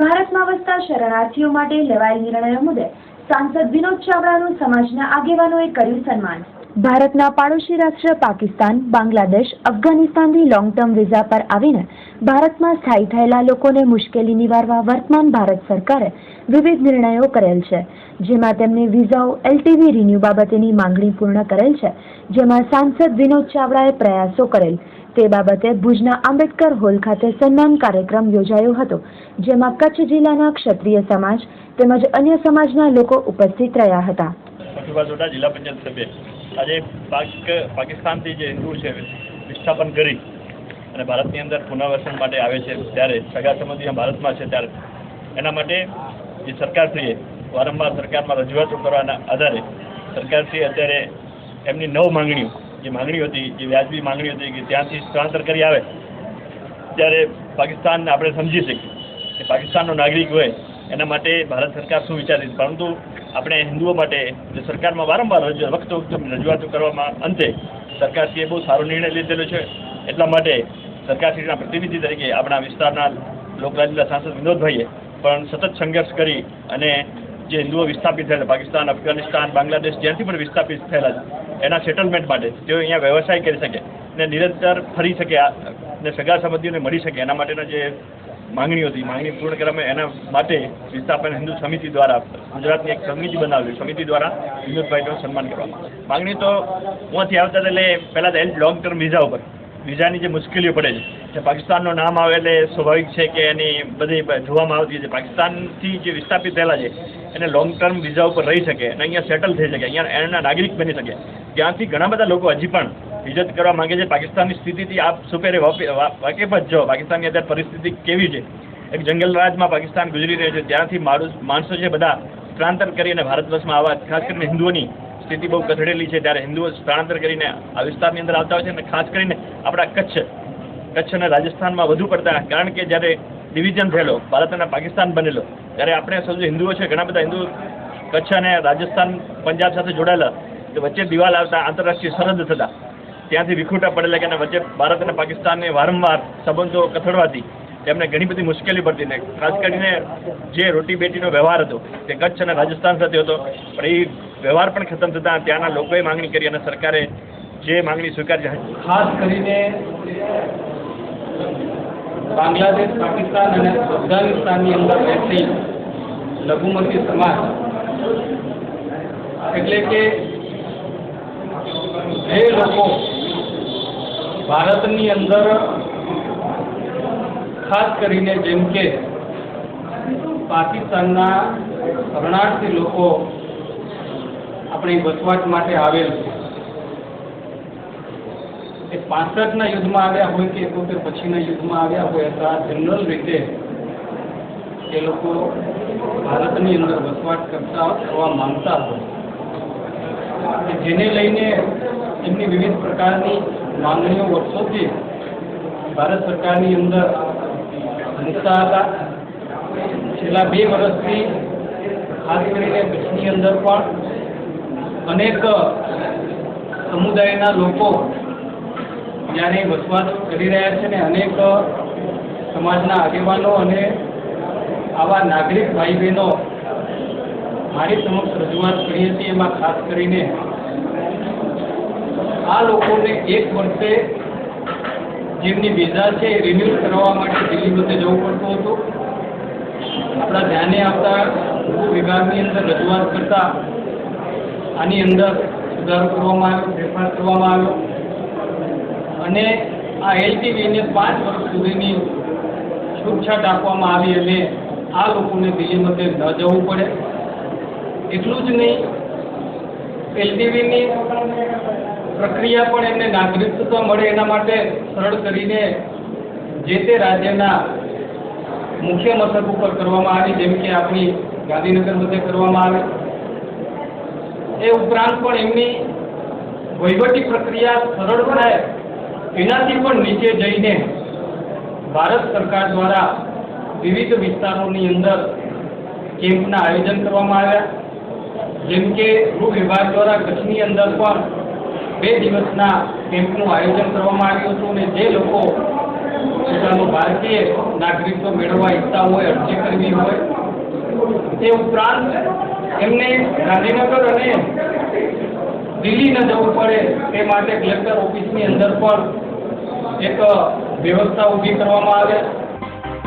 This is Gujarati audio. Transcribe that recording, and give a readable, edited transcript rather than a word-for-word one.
ભારતમાં વસતા શરણાર્થીઓ માટે લેવાયેલ નિર્ણયો મુદ્દે સાંસદ વિનોદ ચાવડાનું સમાજના આગેવાનોએ કર્યું સન્માન। ભારતના પાડોશી રાષ્ટ્ર પાકિસ્તાન, બાંગ્લાદેશ, અફઘાનિસ્તાનથી લોંગ ટર્મ વિઝા પર આવીને ભારતમાં સ્થાયી થયેલા લોકોને મુશ્કેલી નિવારવા વર્તમાન ભારત સરકારે વિવિધ નિર્ણયો કરેલ છે, જેમાં તેમની વિઝાઓ LTV રિન્યુ બાબતેની માંગણી પૂર્ણ કરેલ છે, જેમાં સાંસદ વિનોદ ચાવડાએ પ્રયાસો કરેલ તે બાબતે ભુજના આંબેડકર હોલ ખાતે સન્માન કાર્યક્રમ યોજાયો હતો, જેમાં કચ્છ જિલ્લાના ક્ષત્રિય સમાજ તેમજ અન્ય સમાજના લોકો ઉપસ્થિત રહ્યા હતા। જિલ્લા પંચાયત સભ્ય આજે પાકિસ્તાનથી જે હિન્દુ છે વિસ્થાપન કરી અને ભારતની અંદર પુનર્વસન માટે આવે છે, ત્યારે સગા સંબંધીઓ ભારતમાં છે ત્યારે એના માટે જે સરકારશ્રીએ વારંવાર સરકારમાં રજૂઆતો કરવાના આધારે સરકારશ્રીએ અત્યારે એમની 9 માંગણીઓ જે માંગણીઓ હતી, જે વ્યાજબી માંગણીઓ હતી કે ત્યાંથી સ્થળાંતર કરી આવે ત્યારે પાકિસ્તાન આપણે સમજી શકીએ કે પાકિસ્તાનનો નાગરિક હોય એના માટે ભારત સરકાર શું વિચારી, પરંતુ આપણે હિન્દુઓ માટે જે સરકારમાં વારંવાર વખત રજૂઆતો કરવામાં અંતે સરકારશ્રીએ બહુ સારો નિર્ણય લીધેલો છે। એટલા માટે સરકારશ્રીના પ્રતિનિધિ તરીકે આપણા વિસ્તારના લોકરાજ્યના સાંસદ વિનોદભાઈએ પણ સતત સંઘર્ષ કરી અને જે હિન્દુઓ વિસ્થાપિત થયેલા પાકિસ્તાન, અફઘાનિસ્તાન, બાંગ્લાદેશ જ્યાંથી પણ વિસ્થાપિત થયેલા છે એના સેટલમેન્ટ માટે તેઓ અહીંયા વ્યવસાય કરી શકે અને નિરંતર ફરી શકે અને સગા સંબંધીઓને મળી શકે એના માટેના જે માંગણીઓ હતી માંગણી પૂર્ણ કરવામાં એના માટે વિસ્થાપન હિન્દુ સમિતિ દ્વારા ગુજરાતની એક સમિતિ બનાવેલી સમિતિ દ્વારા વિનોદભાઈનું સન્માન કરવામાં। માંગણી તો ત્યાંથી આવતા એટલે પહેલાં તો લોંગ ટર્મ વિઝા ઉપર વિઝાની જે મુશ્કેલીઓ પડે છે, પાકિસ્તાનનું નામ આવે એટલે સ્વાભાવિક છે કે એની બધી જોવામાં આવતી છે। પાકિસ્તાનથી જે વિસ્થાપિત થયેલા છે એને લોંગ ટર્મ વિઝા ઉપર રહી શકે અને અહીંયા સેટલ થઈ શકે, અહીંયા એના નાગરિક બની શકે। ત્યાંથી ઘણા બધા લોકો હજી પણ હિજરત કરવા માંગે છે। પાકિસ્તાનની સ્થિતિથી આપ સુપેરે વાકેફ જ છો, પાકિસ્તાનની અત્યારે પરિસ્થિતિ કેવી છે। એક જંગલ રાજમાં પાકિસ્તાન ગુજરી રહ્યું છે, ત્યાંથી માણસો છે બધા સ્થળાંતર કરીને ભારત વર્ષમાં આવવા, ખાસ કરીને હિન્દુઓની સ્થિતિ બહુ કથળેલી છે, ત્યારે હિન્દુઓ સ્થળાંતર કરીને આ વિસ્તારની અંદર આવતા હોય છે અને ખાસ કરીને આપણા કચ્છ અને રાજસ્થાનમાં વધુ પડતા, કારણ કે જ્યારે ડિવિઝન થયેલો ભારત અને પાકિસ્તાન બનેલો ત્યારે આપણે સૌ હિન્દુઓ છે ઘણા બધા હિન્દુ કચ્છ અને રાજસ્થાન, પંજાબ સાથે જોડાયેલા, તો વચ્ચે દિવાલ આવતા આંતરરાષ્ટ્રીય સરહદ થતા ત્યાંથી વિખૂટા પડેલા કે વચ્ચે ભારત અને પાકિસ્તાનને વારંવાર સંબંધો કથળવાથી તેમને ઘણી બધી મુશ્કેલી પડતી ને ખાસ કરીને જે રોટી બેટીનો વ્યવહાર હતો તે કચ્છ અને રાજસ્થાન સાથે હતો, પણ એ વ્યવહાર પણ ખતમ થતાં ત્યાંના લોકોએ માંગણી કરી અને સરકારે જે માંગણી સ્વીકારી છે। ખાસ કરીને બાંગ્લાદેશ, પાકિસ્તાન અને અફઘાનિસ્તાનની અંદર રહેતી લઘુમતી સમાજ એટલે કે જે લોકો ભારતની અંદર ખાસ કરીને જેમ કે પાકિસ્તાનના શરણાર્થી લોકો આપણી વસવાટ માટે આવેલ છે, એ 65ના યુદ્ધમાં આવ્યા હોય કે 71 પછીના યુદ્ધમાં આવ્યા હોય, અથવા જનરલ રીતે એ લોકો ભારતની અંદર વસવાટ કરવા માંગતા હોય, જેને લઈને એમની વિવિધ પ્રકારની માંગણીઓ વર્ષોથી ભારત સરકારની અંદર મૂકતા હતા। છેલ્લા 2 વર્ષથી ખાસ કરીને કચ્છની અંદર પણ અનેક સમુદાયના લોકો જ્યારે વસવાટ કરી રહ્યા છે ને અનેક સમાજના આગેવાનો અને આવા નાગરિક ભાઈ બહેનો મારી સમક્ષ રજૂઆત કરી હતી। એમાં ખાસ કરીને આ લોકોને 1 વર્ષે જેમની વિઝા છે એ રિન્યુ કરવા માટે દિલ્હી બધે જવું પડતું હતું। આપણા ધ્યાને આવતા ગૃહ વિભાગની અંદર રજૂઆત કરતા આની અંદર સુધારો કરવામાં આવ્યો, ફેરફાર કરવામાં આવ્યો અને આ LTVને 5 વર્ષ સુધીની છૂટછાટ આપવામાં આવી અને આ લોકોને દિલ્હી બધે ન જવું પડે। એટલું જ નહીં, LTVની પ્રક્રિયા પણ એમને નાગરિકત્વ મળે એના માટે સરળ કરીને જે તે રાજ્યના મુખ્ય મથક ઉપર કરવામાં આવી, જેમ કે આપણી ગાંધીનગર બધે કરવામાં આવે। એ ઉપરાંત પણ એમની વહીવટી પ્રક્રિયા સરળ થાય એનાથી પણ નીચે જઈને ભારત સરકાર દ્વારા વિવિધ વિસ્તારોની અંદર કેમ્પના આયોજન કરવામાં આવ્યા, જેમ કે ગૃહ વિભાગ દ્વારા કચ્છની અંદર પણ 2 દિવસના કેમ્પનું આયોજન કરવામાં આવ્યું હતું અને જે લોકો પોતાનું ભારતીય નાગરિકત્વ મેળવવા ઈચ્છતા હોય, અરજી કરવી હોય, તે ઉપરાંત એમને ગાંધીનગર અને દિલ્હી ન જવું પડે તે માટે કલેક્ટર ઓફિસની અંદર પણ એક વ્યવસ્થા ઊભી કરવામાં આવે.